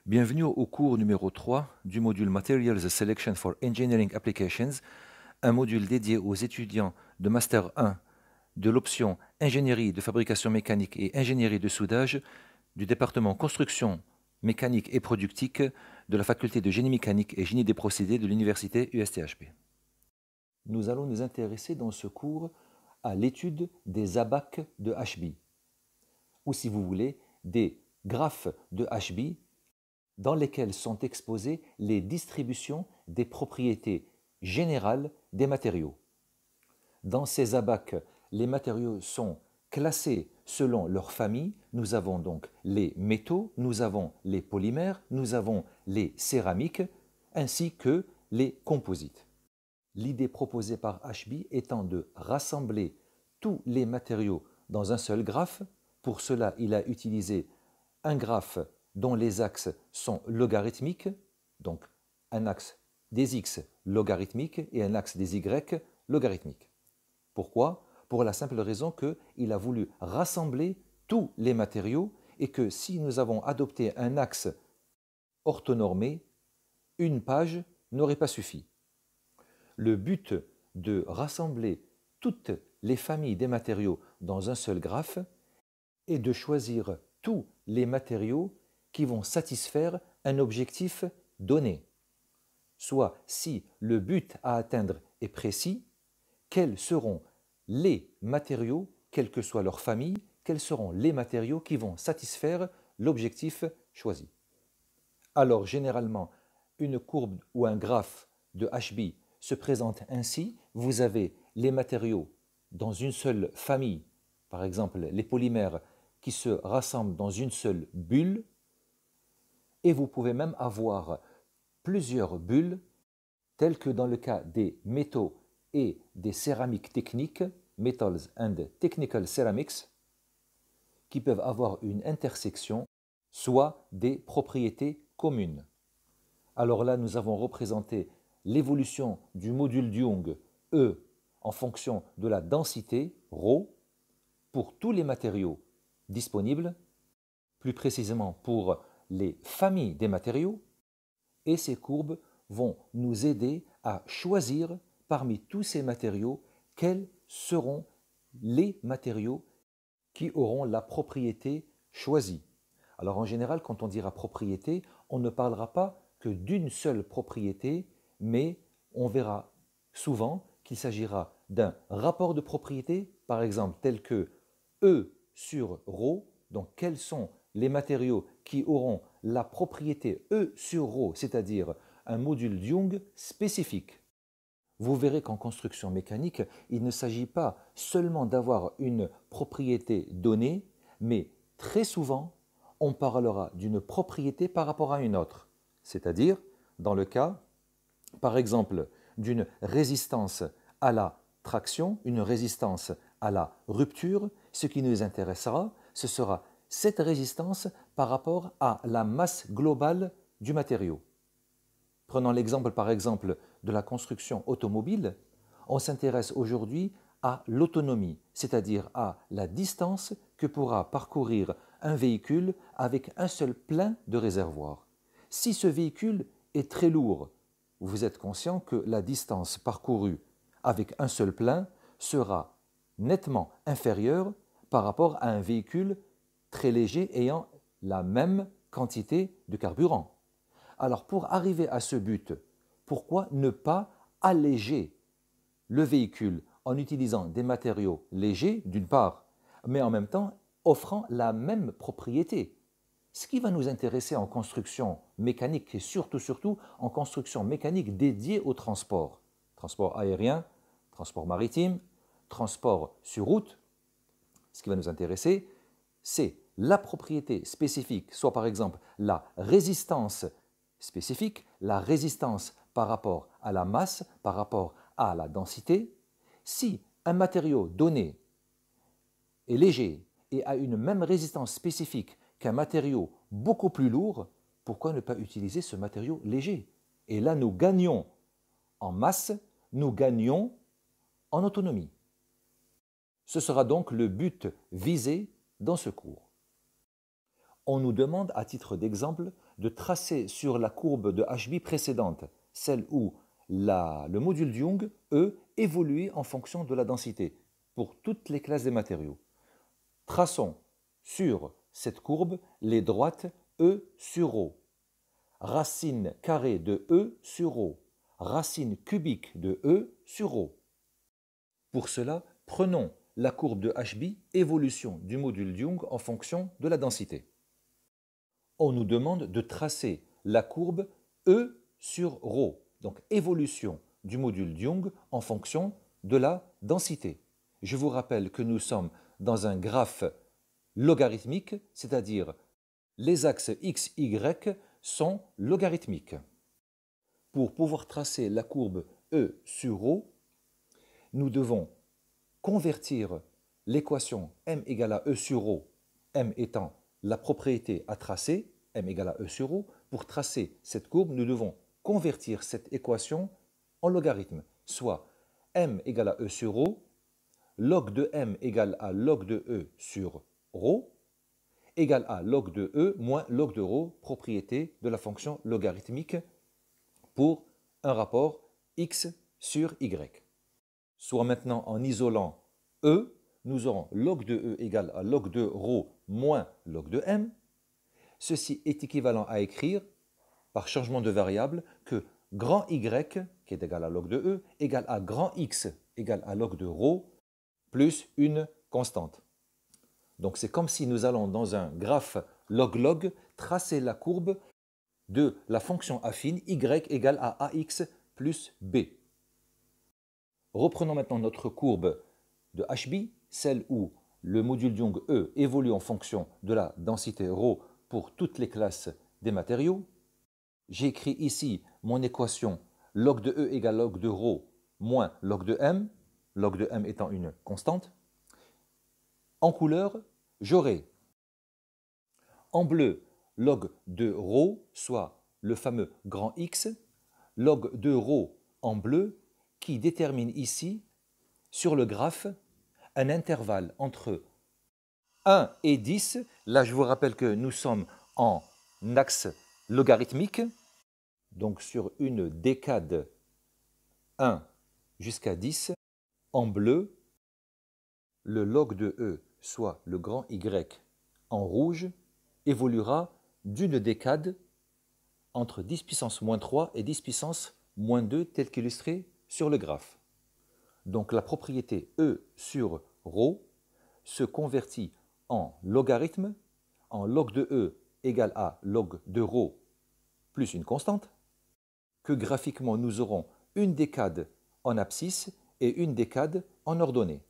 Bienvenue au cours numéro 3 du module Materials Selection for Engineering Applications, un module dédié aux étudiants de Master 1 de l'option Ingénierie de fabrication mécanique et Ingénierie de soudage du département Construction mécanique et productique de la faculté de Génie mécanique et Génie des procédés de l'université USTHP. Nous allons nous intéresser dans ce cours à l'étude des abacs de HB, ou si vous voulez, des graphes de HB dans lesquels sont exposées les distributions des propriétés générales des matériaux. Dans ces abacs, les matériaux sont classés selon leur famille. Nous avons donc les métaux, nous avons les polymères, nous avons les céramiques, ainsi que les composites. L'idée proposée par HB étant de rassembler tous les matériaux dans un seul graphe. Pour cela, il a utilisé un graphe dont les axes sont logarithmiques, donc un axe des x logarithmique et un axe des y logarithmique. Pourquoi? Pour la simple raison qu'il a voulu rassembler tous les matériaux et que si nous avons adopté un axe orthonormé, une page n'aurait pas suffi. Le but de rassembler toutes les familles des matériaux dans un seul graphe est de choisir tous les matériaux qui vont satisfaire un objectif donné. Soit, si le but à atteindre est précis, quels seront les matériaux, quelle que soit leur famille, quels seront les matériaux qui vont satisfaire l'objectif choisi. Alors, généralement, une courbe ou un graphe de HB se présente ainsi. Vous avez les matériaux dans une seule famille, par exemple les polymères qui se rassemblent dans une seule bulle, et vous pouvez même avoir plusieurs bulles, telles que dans le cas des métaux et des céramiques techniques, Metals and Technical Ceramics, qui peuvent avoir une intersection, soit des propriétés communes. Alors là, nous avons représenté l'évolution du module de Young, E, en fonction de la densité, ρ, pour tous les matériaux disponibles, plus précisément pour les familles des matériaux, et ces courbes vont nous aider à choisir parmi tous ces matériaux quels seront les matériaux qui auront la propriété choisie. Alors en général, quand on dira propriété, on ne parlera pas que d'une seule propriété, mais on verra souvent qu'il s'agira d'un rapport de propriété, par exemple tel que E sur ρ, donc quels sont les matériaux qui auront la propriété E sur ρ, c'est-à-dire un module de Young spécifique. Vous verrez qu'en construction mécanique, il ne s'agit pas seulement d'avoir une propriété donnée, mais très souvent, on parlera d'une propriété par rapport à une autre. C'est-à-dire, dans le cas, par exemple, d'une résistance à la traction, une résistance à la rupture, ce qui nous intéressera, ce sera cette résistance par rapport à la masse globale du matériau. Prenons l'exemple par exemple de la construction automobile, on s'intéresse aujourd'hui à l'autonomie, c'est-à-dire à la distance que pourra parcourir un véhicule avec un seul plein de réservoir. Si ce véhicule est très lourd, vous êtes conscient que la distance parcourue avec un seul plein sera nettement inférieure par rapport à un véhicule très léger ayant la même quantité de carburant. Alors pour arriver à ce but, pourquoi ne pas alléger le véhicule en utilisant des matériaux légers d'une part, mais en même temps offrant la même propriété? Ce qui va nous intéresser en construction mécanique et surtout en construction mécanique dédiée au transport aérien, transport maritime, transport sur route, ce qui va nous intéresser, c'est la propriété spécifique, soit par exemple la résistance spécifique, la résistance par rapport à la masse, par rapport à la densité. Si un matériau donné est léger et a une même résistance spécifique qu'un matériau beaucoup plus lourd, pourquoi ne pas utiliser ce matériau léger? Et là, nous gagnons en masse, nous gagnons en autonomie. Ce sera donc le but visé dans ce cours. On nous demande, à titre d'exemple, de tracer sur la courbe de HB précédente, celle où le module de Young, E, évoluait en fonction de la densité pour toutes les classes des matériaux. Traçons sur cette courbe les droites E sur ρ. Racine carrée de E sur ρ. Racine cubique de E sur ρ. Pour cela, prenons la courbe de HB, évolution du module de Young en fonction de la densité. On nous demande de tracer la courbe E sur ρ, donc évolution du module de Young en fonction de la densité. Je vous rappelle que nous sommes dans un graphe logarithmique, c'est-à-dire les axes x, y sont logarithmiques. Pour pouvoir tracer la courbe E sur ρ, nous devons convertir l'équation m égale à E sur ρ, m étant la propriété à tracer, m égale à E sur ρ. Pour tracer cette courbe, nous devons convertir cette équation en logarithme, soit m égale à E sur ρ, log de m égale à log de E sur ρ, égale à log de E moins log de ρ, propriété de la fonction logarithmique pour un rapport x sur y. Soit maintenant en isolant E, nous aurons log de E égale à log de ρ moins log de m. Ceci est équivalent à écrire, par changement de variable, que grand Y, qui est égal à log de E, égale à grand X, égale à log de ρ, plus une constante. Donc c'est comme si nous allons dans un graphe log-log tracer la courbe de la fonction affine y égale à ax plus b. Reprenons maintenant notre courbe de HB, celle où le module de Young E évolue en fonction de la densité ρ pour toutes les classes des matériaux. J'ai écrit ici mon équation log de E égale log de ρ moins log de m étant une constante. En couleur, j'aurai en bleu log de ρ, soit le fameux grand X, log de ρ en bleu, qui détermine ici, sur le graphe, un intervalle entre 1 et 10. Là, je vous rappelle que nous sommes en axe logarithmique, donc sur une décade 1 jusqu'à 10. En bleu, le log de E, soit le grand Y en rouge, évoluera d'une décade entre 10 puissance moins 3 et 10 puissance moins 2, tel qu'illustré sur le graphe. Donc la propriété E sur ρ se convertit en logarithme, en log de E égale à log de ρ plus une constante, que graphiquement nous aurons une décade en abscisse et une décade en ordonnée.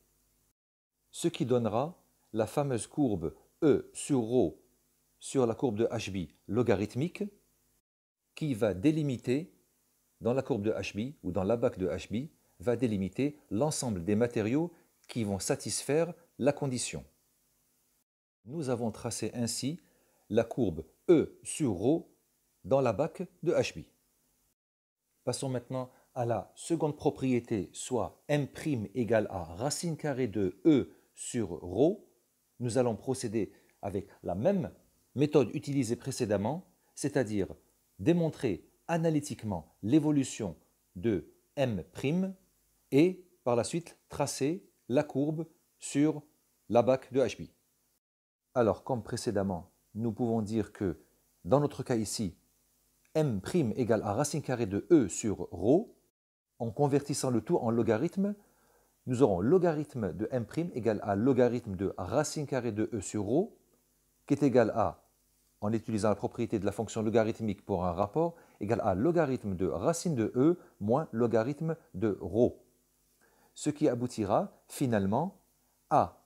Ce qui donnera la fameuse courbe E sur ρ sur la courbe de HB logarithmique qui va délimiter, dans la courbe de HB ou dans l'abac de HB, va délimiter l'ensemble des matériaux qui vont satisfaire la condition. Nous avons tracé ainsi la courbe E sur ρ dans l'abac de HB. Passons maintenant à la seconde propriété, soit m' égale à racine carrée de E sur ρ. Nous allons procéder avec la même méthode utilisée précédemment, c'est-à-dire démontrer analytiquement l'évolution de m' et par la suite tracer la courbe sur l'abac de HB. Alors, comme précédemment, nous pouvons dire que dans notre cas ici, m' égale à racine carrée de E sur ρ. En convertissant le tout en logarithme, nous aurons logarithme de m' égale à logarithme de racine carrée de E sur ρ, qui est égal à, en utilisant la propriété de la fonction logarithmique pour un rapport, égal à logarithme de racine de E moins logarithme de ρ. Ce qui aboutira finalement à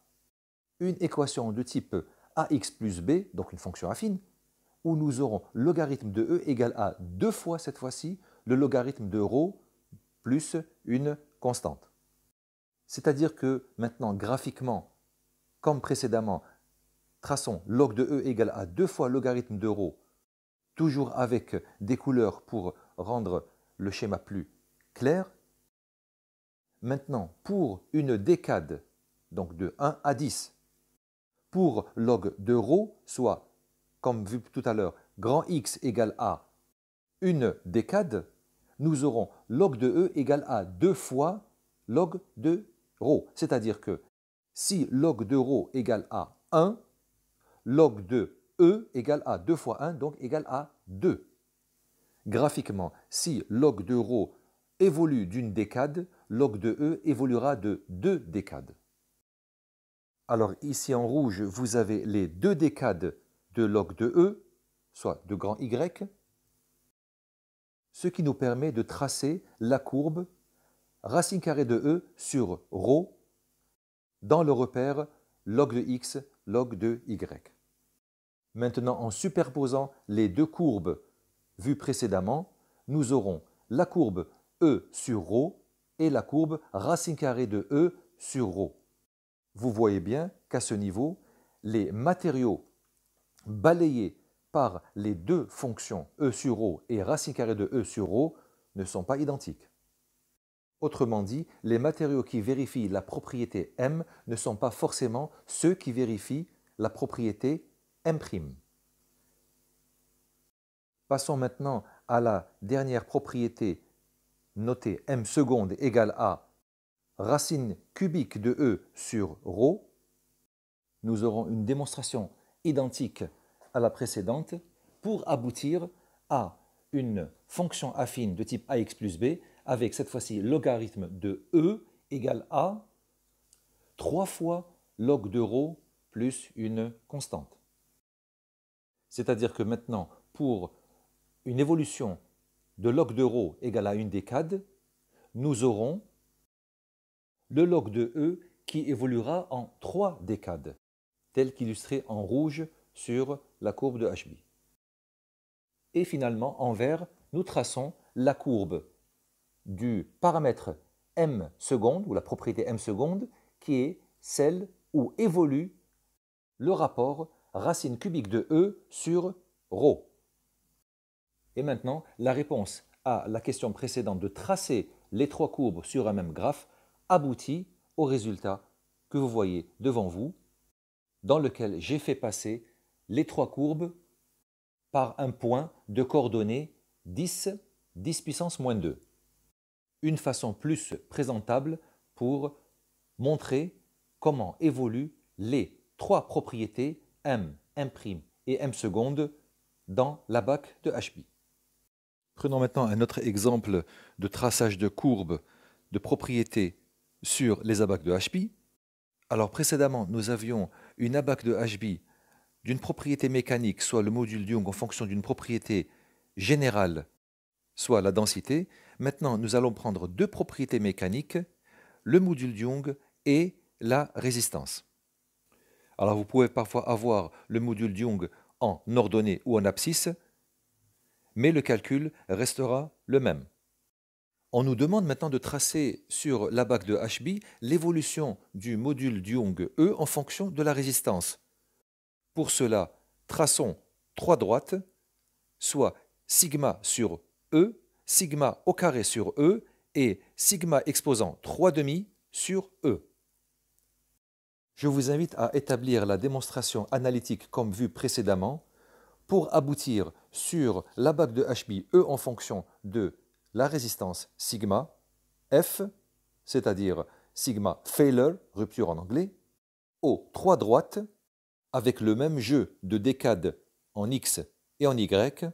une équation de type ax plus b, donc une fonction affine, où nous aurons logarithme de E égale à 2 fois cette fois-ci le logarithme de ρ plus une constante. C'est-à-dire que maintenant, graphiquement, comme précédemment, traçons log de E égale à 2 fois logarithme de ρ, toujours avec des couleurs pour rendre le schéma plus clair. Maintenant, pour une décade, donc de 1 à 10, pour log de ρ, soit comme vu tout à l'heure, grand X égale à une décade, nous aurons log de E égale à 2 fois log de ρ. C'est-à-dire que si log de ρ égale à 1, log de E égale à 2 fois 1, donc égale à 2. Graphiquement, si log de ρ évolue d'une décade, log de E évoluera de 2 décades. Alors ici en rouge, vous avez les 2 décades de log de E, soit de grand Y, ce qui nous permet de tracer la courbe racine carrée de E sur ρ dans le repère log de X, log de Y. Maintenant, en superposant les deux courbes vues précédemment, nous aurons la courbe E sur ρ et la courbe racine carrée de E sur ρ. Vous voyez bien qu'à ce niveau, les matériaux balayés par les deux fonctions E sur ρ et racine carrée de E sur ρ ne sont pas identiques. Autrement dit, les matériaux qui vérifient la propriété M ne sont pas forcément ceux qui vérifient la propriété M'. Passons maintenant à la dernière propriété notée M seconde égale à racine cubique de E sur ρ. Nous aurons une démonstration identique à la précédente pour aboutir à une fonction affine de type ax plus b avec cette fois-ci logarithme de E égale à 3 fois log de ρ plus une constante. C'est-à-dire que maintenant, pour une évolution de log de ρ égale à une décade, nous aurons le log de E qui évoluera en 3 décades, tel qu'illustré en rouge sur la courbe de HB. Et finalement, en vert, nous traçons la courbe du paramètre M seconde, ou la propriété M seconde, qui est celle où évolue le rapport racine cubique de E sur ρ. Et maintenant, la réponse à la question précédente de tracer les 3 courbes sur un même graphe aboutit au résultat que vous voyez devant vous, dans lequel j'ai fait passer les 3 courbes par un point de coordonnées 10, 10 puissance moins 2. Une façon plus présentable pour montrer comment évoluent les 3 propriétés M', M' et M seconde dans l'abac de HB. Prenons maintenant un autre exemple de traçage de courbes de propriétés sur les abacs de HB. Alors précédemment, nous avions une abac de HB d'une propriété mécanique, soit le module de Young en fonction d'une propriété générale, soit la densité. Maintenant, nous allons prendre 2 propriétés mécaniques, le module de Young et la résistance. Alors vous pouvez parfois avoir le module de Young en ordonnée ou en abscisse, mais le calcul restera le même. On nous demande maintenant de tracer sur l'abac de HB l'évolution du module de Young E en fonction de la résistance. Pour cela, traçons 3 droites, soit sigma sur E, sigma au carré sur E et sigma exposant 3 demi sur E. Je vous invite à établir la démonstration analytique comme vu précédemment pour aboutir sur l'abac de HB E en fonction de la résistance sigma, F, c'est-à-dire sigma failure, rupture en anglais, aux 3 droites avec le même jeu de décades en X et en Y.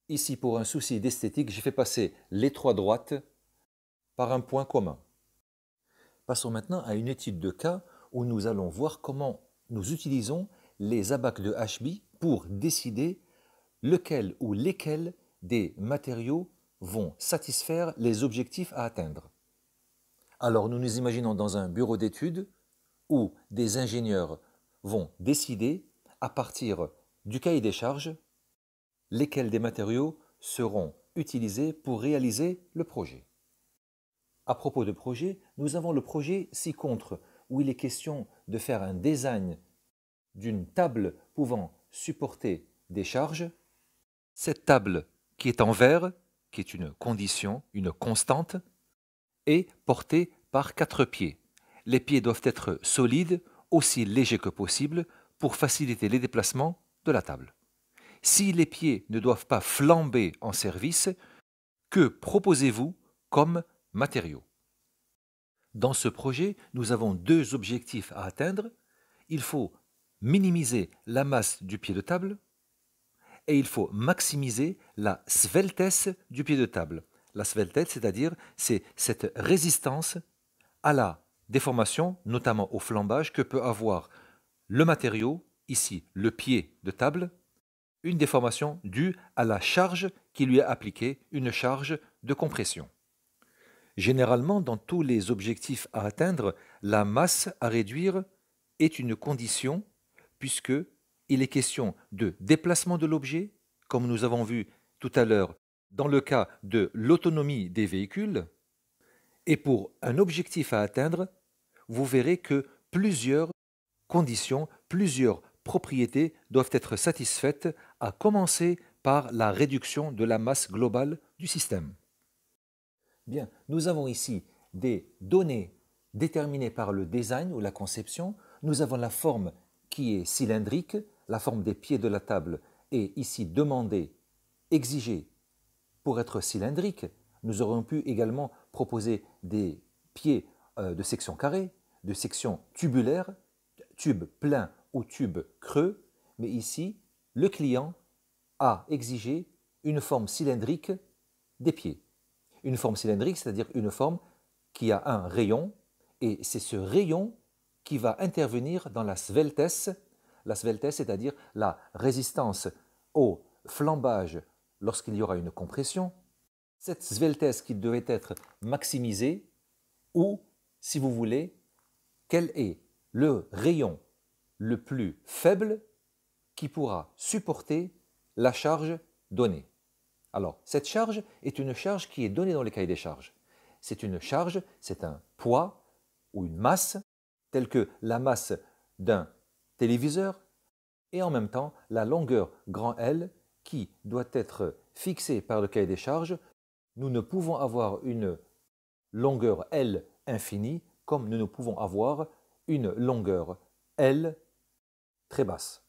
Ici, pour un souci d'esthétique, j'ai fait passer les 3 droites par un point commun. Passons maintenant à une étude de cas où nous allons voir comment nous utilisons les abacs de HB pour décider lequel ou lesquels des matériaux vont satisfaire les objectifs à atteindre. Alors nous nous imaginons dans un bureau d'études où des ingénieurs vont décider à partir du cahier des charges lesquels des matériaux seront utilisés pour réaliser le projet. À propos de projet, nous avons le projet ci-contre où il est question de faire un design d'une table pouvant supporter des charges. Cette table qui est en vert, qui est une condition, une constante, est portée par 4 pieds. Les pieds doivent être solides, aussi légers que possible, pour faciliter les déplacements de la table. Si les pieds ne doivent pas flamber en service, que proposez-vous comme matériau? Dans ce projet, nous avons deux objectifs à atteindre. Il faut minimiser la masse du pied de table et il faut maximiser la sveltesse du pied de table. La sveltesse, c'est-à-dire c'est cette résistance à la déformation, notamment au flambage, que peut avoir le matériau, ici le pied de table, une déformation due à la charge qui lui est appliquée, une charge de compression. Généralement, dans tous les objectifs à atteindre, la masse à réduire est une condition puisque il est question de déplacement de l'objet, comme nous avons vu tout à l'heure dans le cas de l'autonomie des véhicules. Et pour un objectif à atteindre, vous verrez que plusieurs conditions, plusieurs propriétés doivent être satisfaites, à commencer par la réduction de la masse globale du système. Bien, nous avons ici des données déterminées par le design ou la conception. Nous avons la forme qui est cylindrique, la forme des pieds de la table est ici demandée, exigée pour être cylindrique. Nous aurions pu également proposer des pieds de section carrée, de section tubulaire, tube plein ou tube creux, mais ici, le client a exigé une forme cylindrique des pieds. Une forme cylindrique, c'est-à-dire une forme qui a un rayon, et c'est ce rayon qui va intervenir dans la sveltesse, c'est-à-dire la résistance au flambage lorsqu'il y aura une compression. Cette sveltesse qui devait être maximisée, ou, si vous voulez, quel est le rayon le plus faible qui pourra supporter la charge donnée. Alors, cette charge est une charge qui est donnée dans les cahiers des charges. C'est une charge, c'est un poids ou une masse, telle que la masse d'un téléviseur, et en même temps la longueur grand L qui doit être fixée par le cahier des charges. Nous ne pouvons avoir une longueur L infinie comme nous ne pouvons avoir une longueur L très basse.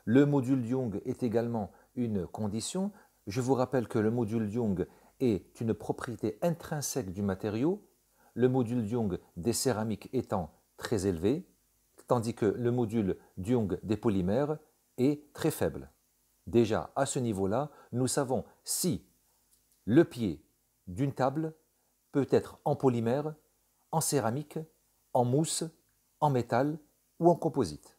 Le module Young est également une condition. Je vous rappelle que le module Young est une propriété intrinsèque du matériau, le module Young des céramiques étant très élevé, tandis que le module Young des polymères est très faible. Déjà, à ce niveau-là, nous savons si le pied d'une table peut être en polymère, en céramique, en mousse, en métal ou en composite.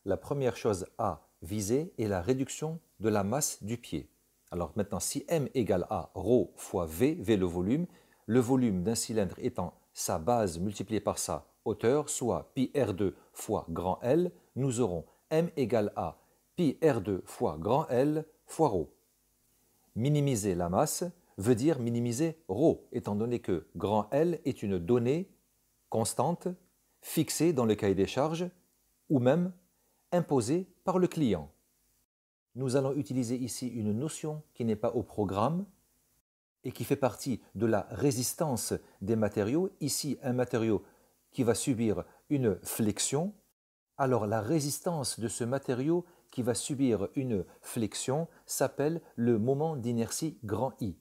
La première chose à viser est la réduction de la masse du pied. Alors maintenant, si M égale à ρ fois V, V le volume d'un cylindre étant sa base multipliée par sa hauteur, soit pi R2 fois grand L, nous aurons M égale à pi R2 fois grand L fois ρ. Minimiser la masse veut dire minimiser ρ, étant donné que grand L est une donnée constante, fixée dans le cahier des charges, ou même imposée par le client. Nous allons utiliser ici une notion qui n'est pas au programme et qui fait partie de la résistance des matériaux. Ici, un matériau qui va subir une flexion. Alors la résistance de ce matériau qui va subir une flexion s'appelle le moment d'inertie grand I.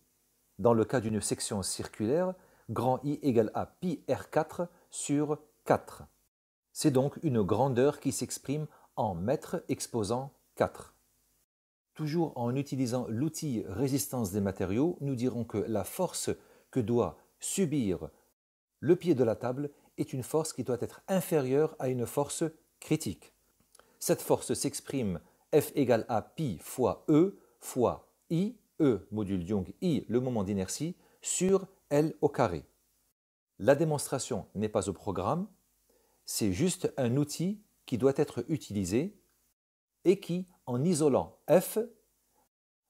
Dans le cas d'une section circulaire, grand I égale à pi R4 sur 4. C'est donc une grandeur qui s'exprime en mètres exposant 4. Toujours en utilisant l'outil résistance des matériaux, nous dirons que la force que doit subir le pied de la table est une force qui doit être inférieure à une force critique. Cette force s'exprime F égale à pi fois E fois I, E module Young, I le moment d'inertie, sur L au carré. La démonstration n'est pas au programme, c'est juste un outil qui doit être utilisé et qui, en isolant F,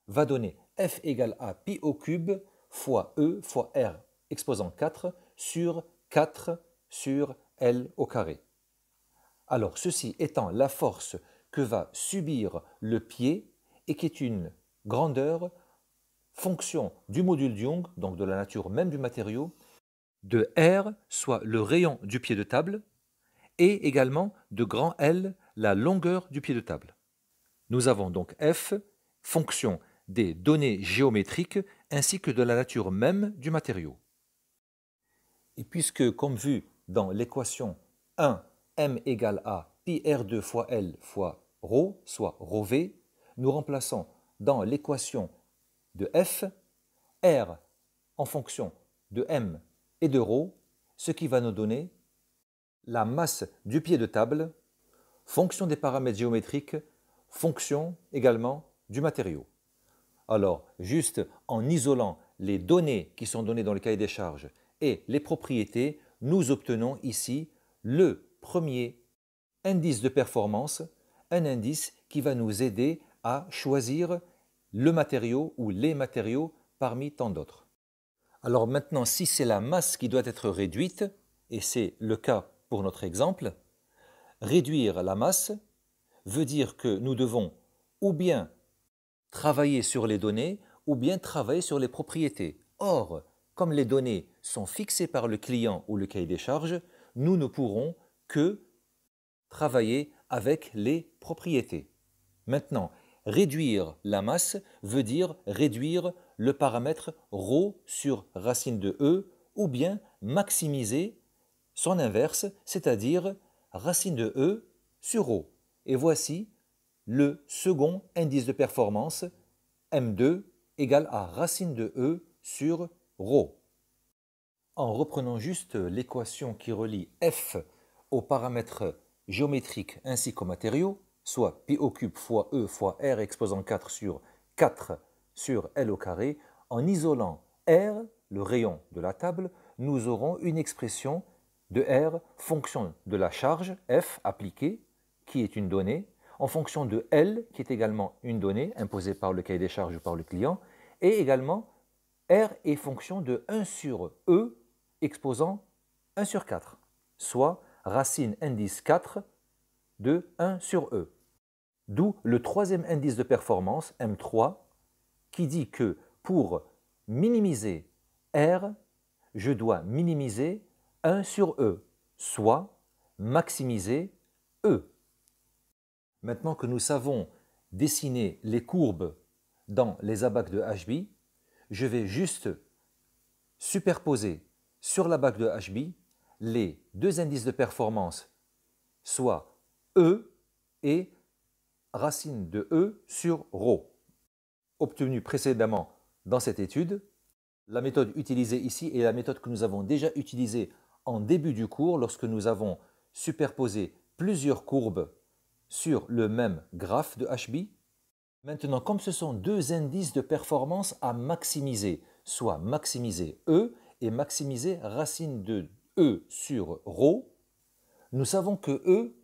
va donner F égale à pi au cube fois E fois R exposant 4 sur 4 sur L au carré. Alors, ceci étant la force que va subir le pied et qui est une grandeur fonction du module Young, donc de la nature même du matériau, de R, soit le rayon du pied de table, et également de grand L, la longueur du pied de table. Nous avons donc f, fonction des données géométriques ainsi que de la nature même du matériau. Et puisque, comme vu dans l'équation 1, m égale a pi r2 fois L fois ρ, soit ρv, nous remplaçons dans l'équation de f, r en fonction de m et de ρ, ce qui va nous donner la masse du pied de table, fonction des paramètres géométriques, fonction également du matériau. Alors, juste en isolant les données qui sont données dans le cahier des charges et les propriétés, nous obtenons ici le premier indice de performance, un indice qui va nous aider à choisir le matériau ou les matériaux parmi tant d'autres. Alors maintenant, si c'est la masse qui doit être réduite, et c'est le cas pour notre exemple, réduire la masse veut dire que nous devons ou bien travailler sur les données ou bien travailler sur les propriétés. Or, comme les données sont fixées par le client ou le cahier des charges, nous ne pourrons que travailler avec les propriétés. Maintenant, réduire la masse veut dire réduire le paramètre ρ sur racine de E ou bien maximiser son inverse, c'est-à-dire racine de E sur ρ. Et voici le second indice de performance, M2 égale à racine de E sur ρ. En reprenant juste l'équation qui relie F aux paramètres géométriques ainsi qu'aux matériaux, soit pi au cube fois E fois R exposant 4 sur L au carré, en isolant R, le rayon de la table, nous aurons une expression de R fonction de la charge F appliquée, qui est une donnée, en fonction de L, qui est également une donnée imposée par le cahier des charges ou par le client, et également R est fonction de 1 sur E exposant 1 sur 4, soit racine indice 4 de 1 sur E. D'où le troisième indice de performance, M3, qui dit que pour minimiser R, je dois minimiser 1 sur E, soit maximiser E. Maintenant que nous savons dessiner les courbes dans les abaques de HB, je vais juste superposer sur la bague de HB les deux indices de performance, soit E et racine de E sur ρ. Obtenu précédemment dans cette étude, la méthode utilisée ici est la méthode que nous avons déjà utilisée en début du cours lorsque nous avons superposé plusieurs courbes sur le même graphe de HB. Maintenant, comme ce sont deux indices de performance à maximiser, soit maximiser E et maximiser racine de E sur ρ, nous savons que E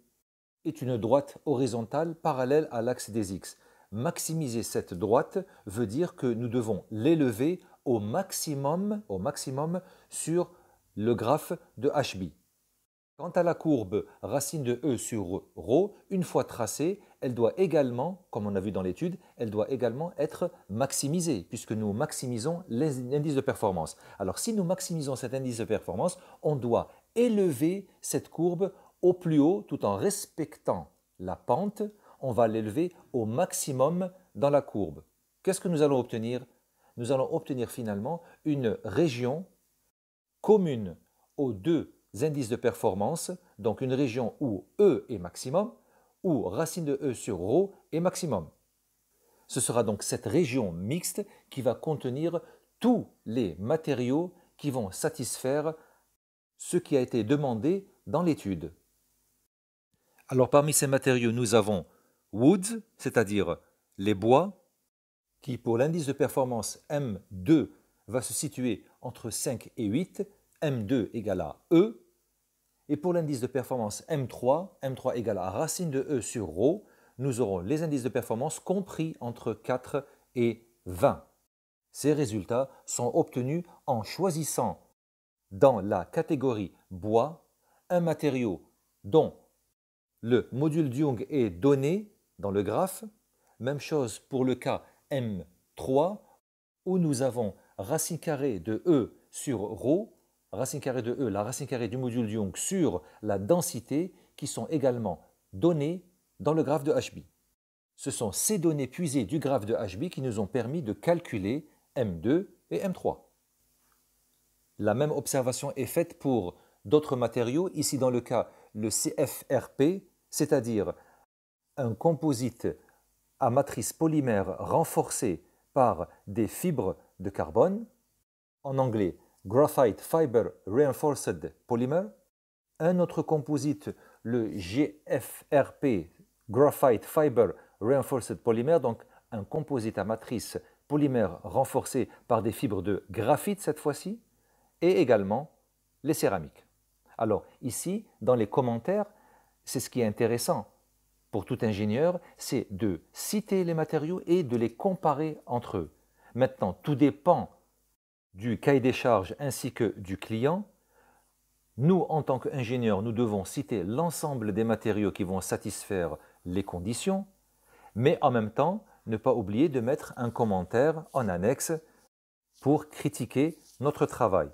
est une droite horizontale parallèle à l'axe des X. Maximiser cette droite veut dire que nous devons l'élever au maximum sur le graphe de HB. Quant à la courbe racine de E sur ρ, une fois tracée, elle doit également, comme on a vu dans l'étude, elle doit également être maximisée, puisque nous maximisons l'indice de performance. Alors si nous maximisons cet indice de performance, on doit élever cette courbe au plus haut tout en respectant la pente. On va l'élever au maximum dans la courbe. Qu'est-ce que nous allons obtenir? Nous allons obtenir finalement une région commune aux deux indices de performance, donc une région où E est maximum, où racine de E sur ρ est maximum. Ce sera donc cette région mixte qui va contenir tous les matériaux qui vont satisfaire ce qui a été demandé dans l'étude. Alors parmi ces matériaux, nous avons woods, c'est-à-dire les bois, qui pour l'indice de performance M2 va se situer entre 5 et 8, M2 égale à E, et pour l'indice de performance M3 égale à racine de E sur ρ, nous aurons les indices de performance compris entre 4 et 20. Ces résultats sont obtenus en choisissant dans la catégorie bois un matériau dont le module de Young est donné dans le graphe. Même chose pour le cas M3 où nous avons racine carrée de E sur ρ, racine carrée de E, la racine carrée du module de Young sur la densité qui sont également données dans le graphe de HB. Ce sont ces données puisées du graphe de HB qui nous ont permis de calculer M2 et M3. La même observation est faite pour d'autres matériaux, ici dans le cas le CFRP, c'est-à-dire un composite à matrice polymère renforcée par des fibres de carbone, en anglais Graphite Fiber Reinforced Polymer. Un autre composite, le GFRP, Graphite Fiber Reinforced Polymer, donc un composite à matrice polymère renforcé par des fibres de graphite cette fois-ci, et également les céramiques. Alors ici, dans les commentaires, c'est ce qui est intéressant pour tout ingénieur, c'est de citer les matériaux et de les comparer entre eux. Maintenant, tout dépend du cahier des charges ainsi que du client. Nous, en tant qu'ingénieurs, nous devons citer l'ensemble des matériaux qui vont satisfaire les conditions, mais en même temps, ne pas oublier de mettre un commentaire en annexe pour critiquer notre travail.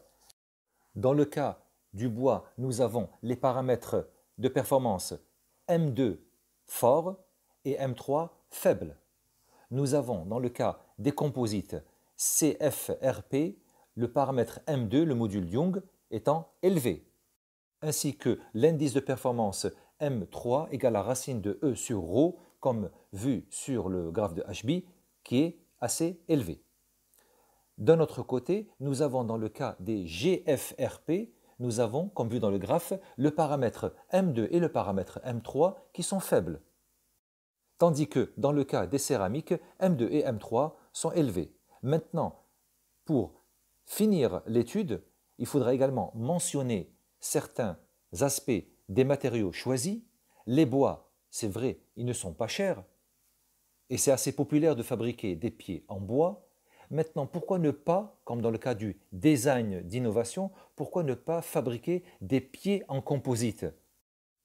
Dans le cas du bois, nous avons les paramètres de performance M2 fort et M3 faible. Nous avons dans le cas des composites CFRP le paramètre M2, le module Young, étant élevé, ainsi que l'indice de performance M3 égale la racine de E sur ρ, comme vu sur le graphe de HB, qui est assez élevé. D'un autre côté, nous avons dans le cas des GFRP, nous avons, comme vu dans le graphe, le paramètre M2 et le paramètre M3 qui sont faibles. Tandis que dans le cas des céramiques, M2 et M3 sont élevés. Maintenant, pour finir l'étude, il faudra également mentionner certains aspects des matériaux choisis. Les bois, c'est vrai, ils ne sont pas chers et c'est assez populaire de fabriquer des pieds en bois. Maintenant, pourquoi ne pas, comme dans le cas du design d'innovation, pourquoi ne pas fabriquer des pieds en composite?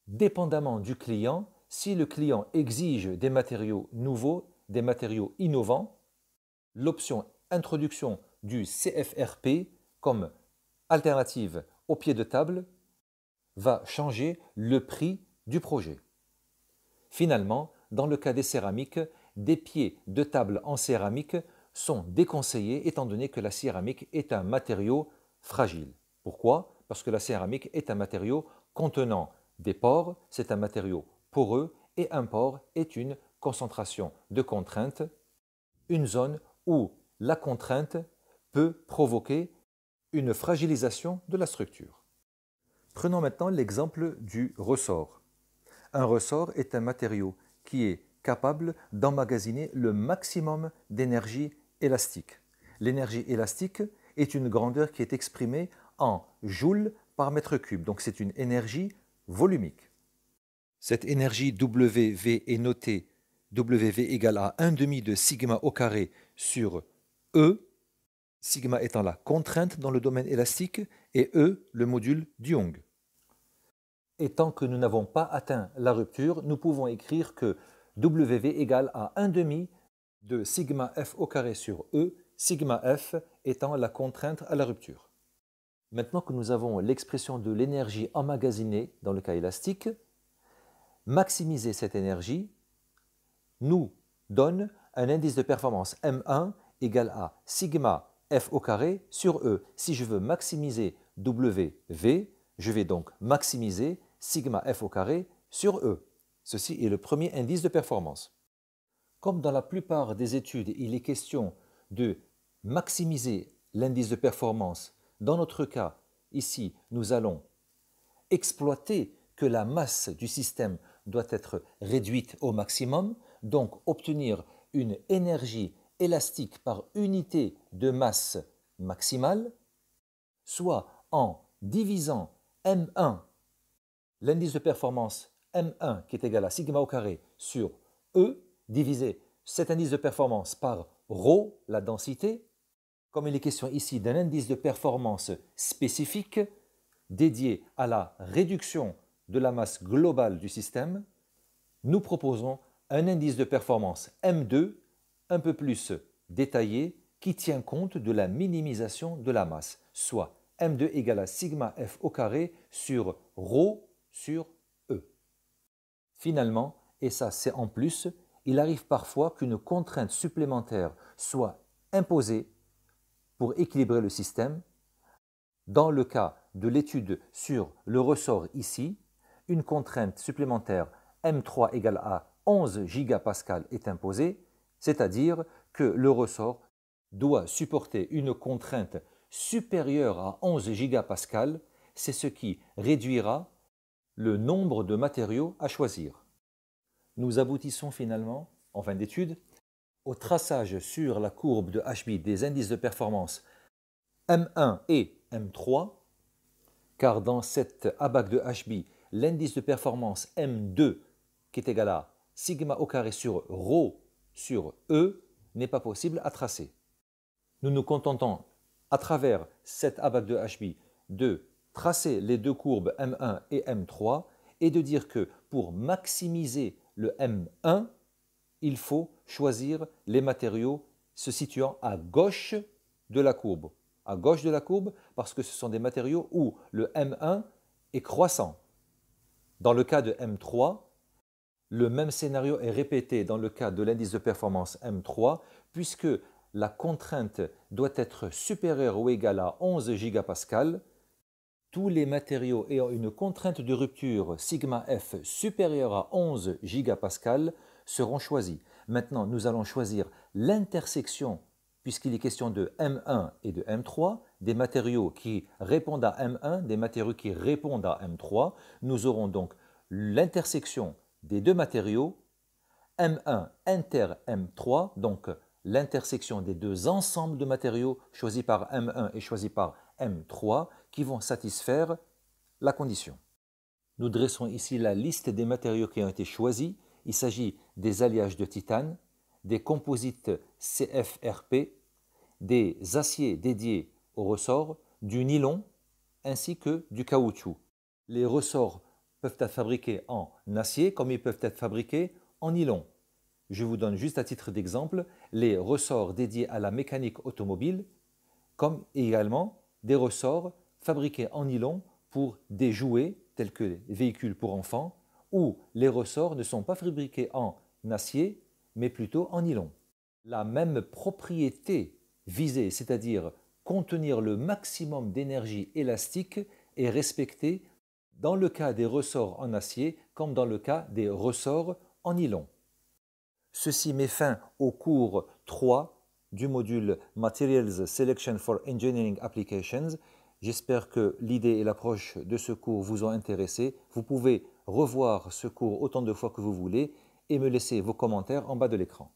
Dépendamment du client, si le client exige des matériaux nouveaux, des matériaux innovants, l'option introduction du CFRP comme alternative au pied de table va changer le prix du projet. Finalement, dans le cas des céramiques, des pieds de table en céramique sont déconseillés étant donné que la céramique est un matériau fragile. Pourquoi? Parce que la céramique est un matériau contenant des pores, c'est un matériau poreux et un pore est une concentration de contrainte, une zone où la contrainte peut provoquer une fragilisation de la structure. Prenons maintenant l'exemple du ressort. Un ressort est un matériau qui est capable d'emmagasiner le maximum d'énergie élastique. L'énergie élastique est une grandeur qui est exprimée en joules par mètre cube, donc c'est une énergie volumique. Cette énergie WV est notée WV égale à 1/2 de sigma au carré sur E, sigma étant la contrainte dans le domaine élastique et E le module de Young. Et tant que nous n'avons pas atteint la rupture, nous pouvons écrire que WV égale à 1/2 de sigma F au carré sur E, sigma F étant la contrainte à la rupture. Maintenant que nous avons l'expression de l'énergie emmagasinée dans le cas élastique, maximiser cette énergie nous donne un indice de performance M1 égal à sigma F au carré sur E. Si je veux maximiser WV, je vais donc maximiser sigma F au carré sur E. Ceci est le premier indice de performance. Comme dans la plupart des études, il est question de maximiser l'indice de performance, dans notre cas, ici, nous allons exploiter que la masse du système doit être réduite au maximum, donc obtenir une énergie élastique par unité de masse maximale, soit en divisant M1, l'indice de performance M1 qui est égal à sigma au carré sur E, diviser cet indice de performance par ρ, la densité, comme il est question ici d'un indice de performance spécifique dédié à la réduction de la masse globale du système, nous proposons un indice de performance M2 un peu plus détaillé qui tient compte de la minimisation de la masse, soit M2 égale à sigma F au carré sur ρ sur E. Finalement, et ça c'est en plus, il arrive parfois qu'une contrainte supplémentaire soit imposée pour équilibrer le système. Dans le cas de l'étude sur le ressort ici, une contrainte supplémentaire M3 égale à 11 gigapascal est imposée, c'est-à-dire que le ressort doit supporter une contrainte supérieure à 11 gigapascal, c'est ce qui réduira le nombre de matériaux à choisir. Nous aboutissons finalement, en fin d'étude, au traçage sur la courbe de HB des indices de performance M1 et M3, car dans cette abaque de HB, l'indice de performance M2, qui est égal à sigma au carré sur rho sur E, n'est pas possible à tracer. Nous nous contentons, à travers cette abaque de HB, de tracer les deux courbes M1 et M3 et de dire que pour maximiser le M1, il faut choisir les matériaux se situant à gauche de la courbe. À gauche de la courbe parce que ce sont des matériaux où le M1 est croissant. Dans le cas de M3, le même scénario est répété dans le cas de l'indice de performance M3 puisque la contrainte doit être supérieure ou égale à 11 gigapascal. Tous les matériaux ayant une contrainte de rupture sigma F supérieure à 11 gigapascal seront choisis. Maintenant, nous allons choisir l'intersection, puisqu'il est question de M1 et de M3, des matériaux qui répondent à M1, des matériaux qui répondent à M3. Nous aurons donc l'intersection des deux matériaux, M1 inter M3, donc l'intersection des deux ensembles de matériaux choisis par M1 et choisis par M3 qui vont satisfaire la condition. Nous dressons ici la liste des matériaux qui ont été choisis. Il s'agit des alliages de titane, des composites CFRP, des aciers dédiés au ressort, du nylon ainsi que du caoutchouc. Les ressorts peuvent être fabriqués en acier comme ils peuvent être fabriqués en nylon. Je vous donne juste à titre d'exemple les ressorts dédiés à la mécanique automobile comme également des ressorts fabriqués en nylon pour des jouets tels que les véhicules pour enfants où les ressorts ne sont pas fabriqués en acier mais plutôt en nylon. La même propriété visée, c'est-à-dire contenir le maximum d'énergie élastique, est respectée dans le cas des ressorts en acier comme dans le cas des ressorts en nylon. Ceci met fin au cours 3 du module Materials Selection for Engineering Applications. J'espère que l'idée et l'approche de ce cours vous ont intéressé. Vous pouvez revoir ce cours autant de fois que vous voulez et me laisser vos commentaires en bas de l'écran.